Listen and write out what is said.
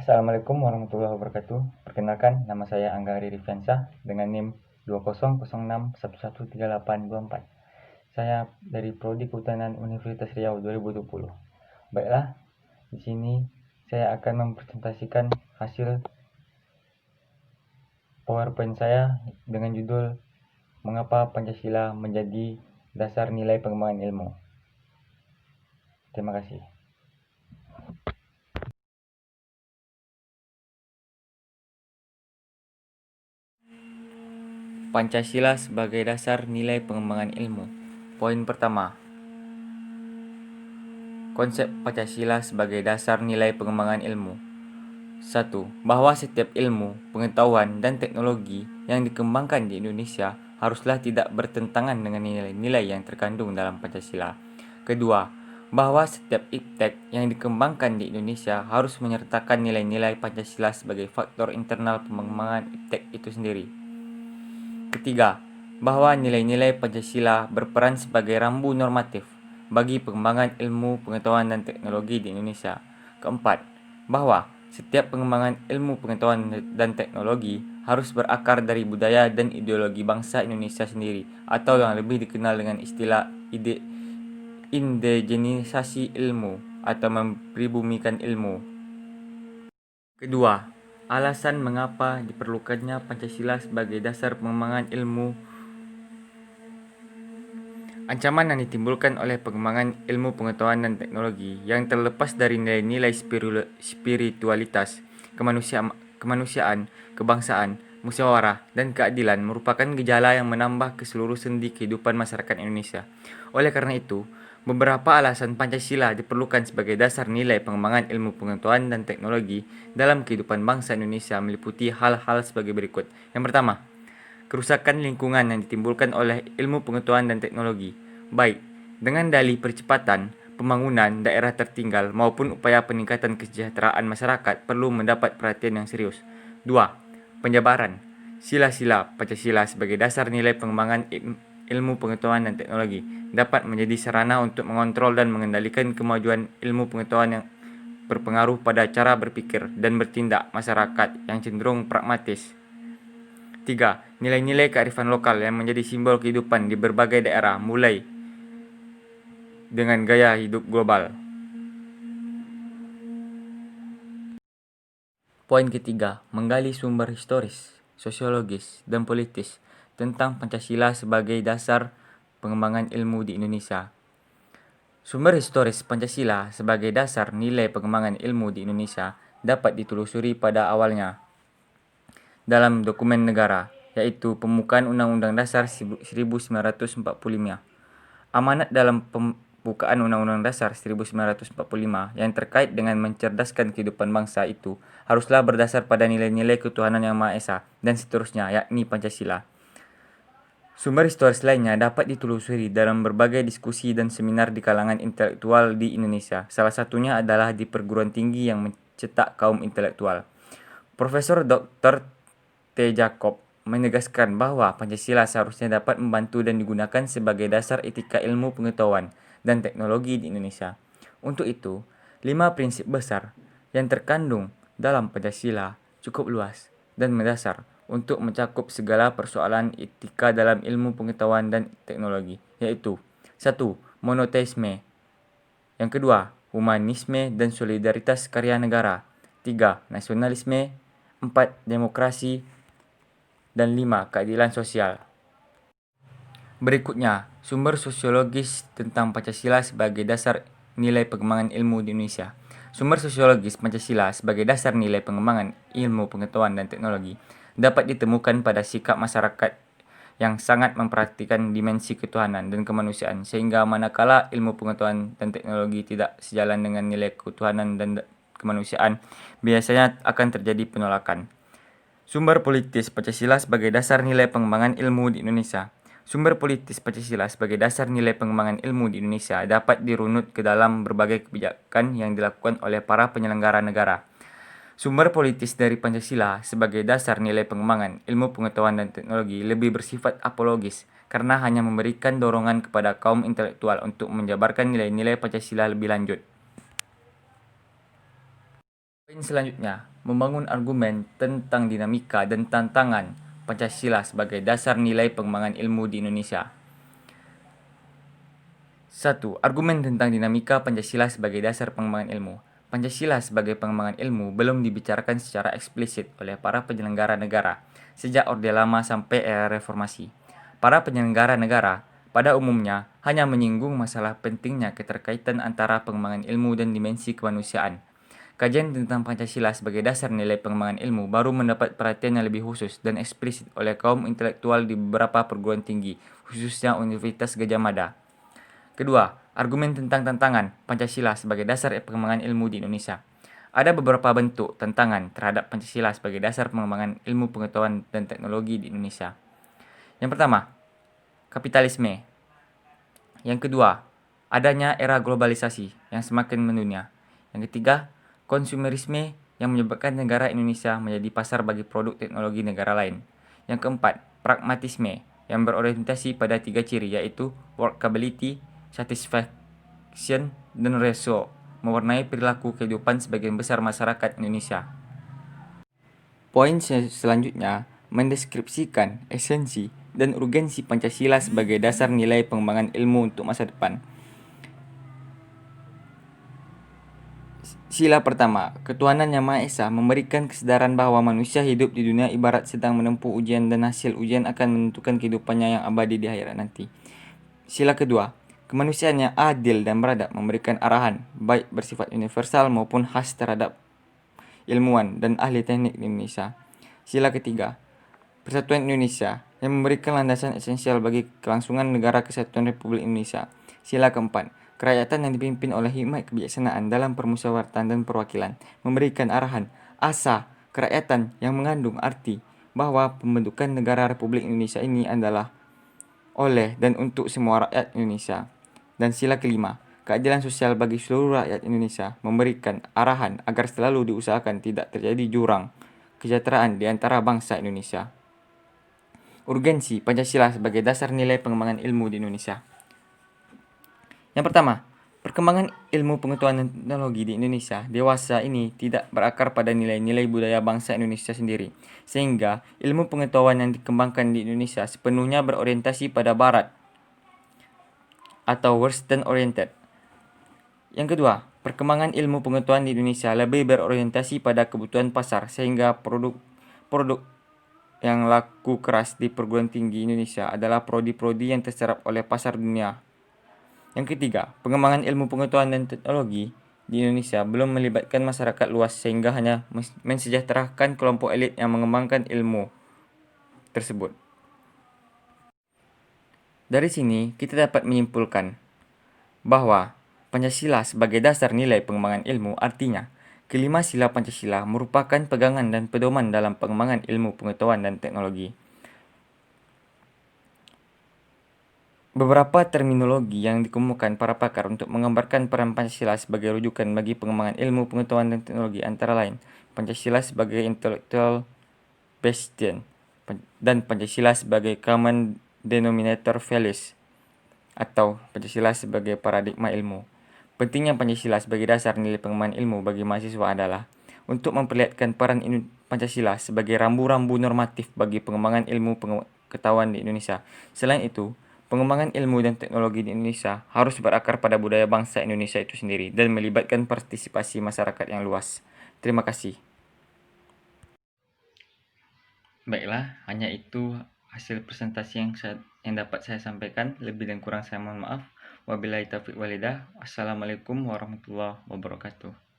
Assalamualaikum warahmatullahi wabarakatuh. Perkenalkan, nama saya Angga Ririfiansyah dengan NIM 2006113824. Saya dari Prodi Kehutanan Universitas Riau 2020. Baiklah, di sini saya akan mempresentasikan hasil PowerPoint saya dengan judul Mengapa Pancasila Menjadi Dasar Nilai Pengembangan Ilmu. Terima kasih. Pancasila sebagai dasar nilai pengembangan ilmu. Poin pertama, konsep Pancasila sebagai dasar nilai pengembangan ilmu. 1. Bahwa setiap ilmu, pengetahuan, dan teknologi yang dikembangkan di Indonesia haruslah tidak bertentangan dengan nilai-nilai yang terkandung dalam Pancasila. Kedua, bahwa setiap iptek yang dikembangkan di Indonesia harus menyertakan nilai-nilai Pancasila sebagai faktor internal pengembangan iptek itu sendiri. Ketiga, bahwa nilai-nilai Pancasila berperan sebagai rambu normatif bagi pengembangan ilmu, pengetahuan, dan teknologi di Indonesia. Keempat, bahwa setiap pengembangan ilmu, pengetahuan, dan teknologi harus berakar dari budaya dan ideologi bangsa Indonesia sendiri, atau yang lebih dikenal dengan istilah indigenisasi ilmu atau mempribumikan ilmu. Kedua, alasan mengapa diperlukannya Pancasila sebagai dasar pengembangan ilmu. Ancaman yang ditimbulkan oleh pengembangan ilmu, pengetahuan, dan teknologi yang terlepas dari nilai-nilai spiritualitas, kemanusiaan, kebangsaan, musyawarah, dan keadilan merupakan gejala yang menambah ke seluruh sendi kehidupan masyarakat Indonesia. Oleh karena itu, beberapa alasan Pancasila diperlukan sebagai dasar nilai pengembangan ilmu, pengetahuan, dan teknologi dalam kehidupan bangsa Indonesia meliputi hal-hal sebagai berikut. Yang pertama, kerusakan lingkungan yang ditimbulkan oleh ilmu, pengetahuan, dan teknologi, baik dengan dalih percepatan pembangunan daerah tertinggal maupun upaya peningkatan kesejahteraan masyarakat perlu mendapat perhatian yang serius. 2. Penjabaran sila-sila Pancasila sebagai dasar nilai pengembangan ilmu, pengetahuan, dan teknologi dapat menjadi sarana untuk mengontrol dan mengendalikan kemajuan ilmu pengetahuan yang berpengaruh pada cara berpikir dan bertindak masyarakat yang cenderung pragmatis. 3. Nilai-nilai kearifan lokal yang menjadi simbol kehidupan di berbagai daerah mulai dengan gaya hidup global. Poin ketiga, menggali sumber historis, sosiologis, dan politis tentang Pancasila sebagai dasar pengembangan ilmu di Indonesia. Sumber historis Pancasila sebagai dasar nilai pengembangan ilmu di Indonesia dapat ditelusuri pada awalnya dalam dokumen negara, yaitu Pembukaan Undang-Undang Dasar 1945. Amanat dalam Pembukaan Undang-Undang Dasar 1945 yang terkait dengan mencerdaskan kehidupan bangsa itu haruslah berdasar pada nilai-nilai ketuhanan yang Maha Esa dan seterusnya, yakni Pancasila. Sumber historis lainnya dapat ditelusuri dalam berbagai diskusi dan seminar di kalangan intelektual di Indonesia. Salah satunya adalah di perguruan tinggi yang mencetak kaum intelektual. Profesor Dr. T. Jacob menegaskan bahwa Pancasila seharusnya dapat membantu dan digunakan sebagai dasar etika ilmu, pengetahuan, dan teknologi di Indonesia. Untuk itu, 5 prinsip besar yang terkandung dalam Pancasila cukup luas dan mendasar untuk mencakup segala persoalan etika dalam ilmu, pengetahuan, dan teknologi, yaitu 1. Monoteisme. Yang kedua, humanisme dan solidaritas karya negara. 3. Nasionalisme. 4. Demokrasi. Dan 5. Keadilan sosial. Berikutnya, sumber sosiologis tentang Pancasila sebagai dasar nilai pengembangan ilmu di Indonesia. Sumber sosiologis Pancasila sebagai dasar nilai pengembangan ilmu, pengetahuan, dan teknologi dapat ditemukan pada sikap masyarakat yang sangat memperhatikan dimensi ketuhanan dan kemanusiaan, sehingga manakala ilmu, pengetahuan, dan teknologi tidak sejalan dengan nilai ketuhanan dan kemanusiaan, biasanya akan terjadi penolakan. Sumber politis Pancasila sebagai dasar nilai pengembangan ilmu di Indonesia. Sumber politis Pancasila sebagai dasar nilai pengembangan ilmu di Indonesia dapat dirunut ke dalam berbagai kebijakan yang dilakukan oleh para penyelenggara negara. Sumber politis dari Pancasila sebagai dasar nilai pengembangan ilmu, pengetahuan, dan teknologi lebih bersifat apologis karena hanya memberikan dorongan kepada kaum intelektual untuk menjabarkan nilai-nilai Pancasila lebih lanjut. Poin selanjutnya, membangun argumen tentang dinamika dan tantangan Pancasila sebagai dasar nilai pengembangan ilmu di Indonesia. 1. Argumen tentang dinamika Pancasila sebagai dasar pengembangan ilmu. Pancasila sebagai pengembangan ilmu belum dibicarakan secara eksplisit oleh para penyelenggara negara sejak Orde Lama sampai era Reformasi. Para penyelenggara negara pada umumnya hanya menyinggung masalah pentingnya keterkaitan antara pengembangan ilmu dan dimensi kemanusiaan. Kajian tentang Pancasila sebagai dasar nilai pengembangan ilmu baru mendapat perhatian yang lebih khusus dan eksplisit oleh kaum intelektual di beberapa perguruan tinggi, khususnya Universitas Gadjah Mada. Kedua, argumen tentang tantangan Pancasila sebagai dasar pengembangan ilmu di Indonesia. Ada beberapa bentuk tantangan terhadap Pancasila sebagai dasar pengembangan ilmu pengetahuan dan teknologi di Indonesia. Yang pertama, kapitalisme. Yang kedua, adanya era globalisasi yang semakin mendunia. Yang ketiga, konsumerisme yang menyebabkan negara Indonesia menjadi pasar bagi produk teknologi negara lain. Yang keempat, pragmatisme yang berorientasi pada 3 ciri yaitu workability, satisfaction, dan ratio mewarnai perilaku kehidupan sebagian besar masyarakat Indonesia. Poin selanjutnya mendeskripsikan esensi dan urgensi Pancasila sebagai dasar nilai pengembangan ilmu untuk masa depan. Sila pertama, ketuhanan Yang Maha Esa memberikan kesadaran bahwa manusia hidup di dunia ibarat sedang menempuh ujian dan hasil ujian akan menentukan kehidupannya yang abadi di akhirat nanti. Sila kedua, kemanusiaan yang adil dan beradab memberikan arahan baik bersifat universal maupun khas terhadap ilmuwan dan ahli teknik di Indonesia. Sila ketiga, Persatuan Indonesia yang memberikan landasan esensial bagi kelangsungan negara kesatuan Republik Indonesia. Sila keempat, kerakyatan yang dipimpin oleh hikmat kebijaksanaan dalam permusyawaratan dan perwakilan memberikan arahan asa kerakyatan yang mengandung arti bahwa pembentukan negara Republik Indonesia ini adalah oleh dan untuk semua rakyat Indonesia. Dan sila kelima, keadilan sosial bagi seluruh rakyat Indonesia memberikan arahan agar selalu diusahakan tidak terjadi jurang kesejahteraan di antara bangsa Indonesia. Urgensi Pancasila sebagai dasar nilai pengembangan ilmu di Indonesia. Yang pertama, perkembangan ilmu pengetahuan dan teknologi di Indonesia dewasa ini tidak berakar pada nilai-nilai budaya bangsa Indonesia sendiri, sehingga ilmu pengetahuan yang dikembangkan di Indonesia sepenuhnya berorientasi pada Barat atau Western oriented. Yang kedua, perkembangan ilmu pengetahuan di Indonesia lebih berorientasi pada kebutuhan pasar, sehingga produk yang laku keras di perguruan tinggi Indonesia adalah prodi-prodi yang terserap oleh pasar dunia. Yang ketiga, pengembangan ilmu pengetahuan dan teknologi di Indonesia belum melibatkan masyarakat luas sehingga hanya mensejahterakan kelompok elit yang mengembangkan ilmu tersebut. Dari sini, kita dapat menyimpulkan bahwa Pancasila sebagai dasar nilai pengembangan ilmu artinya kelima sila Pancasila merupakan pegangan dan pedoman dalam pengembangan ilmu pengetahuan dan teknologi. Beberapa terminologi yang dikemukakan para pakar untuk menggambarkan peran Pancasila sebagai rujukan bagi pengembangan ilmu pengetahuan dan teknologi antara lain Pancasila sebagai intellectual bastion dan Pancasila sebagai common denominator values atau Pancasila sebagai paradigma ilmu. Pentingnya Pancasila sebagai dasar nilai pengembangan ilmu bagi mahasiswa adalah untuk memperlihatkan peran Pancasila sebagai rambu-rambu normatif bagi pengembangan ilmu pengetahuan di Indonesia. Selain itu, pengembangan ilmu dan teknologi di Indonesia harus berakar pada budaya bangsa Indonesia itu sendiri dan melibatkan partisipasi masyarakat yang luas. Terima kasih. Baiklah, hanya itu hasil presentasi yang dapat saya sampaikan. Lebih dan kurang saya mohon maaf. Wabillahi taufiq walhidayah. Wassalamualaikum warahmatullahi wabarakatuh.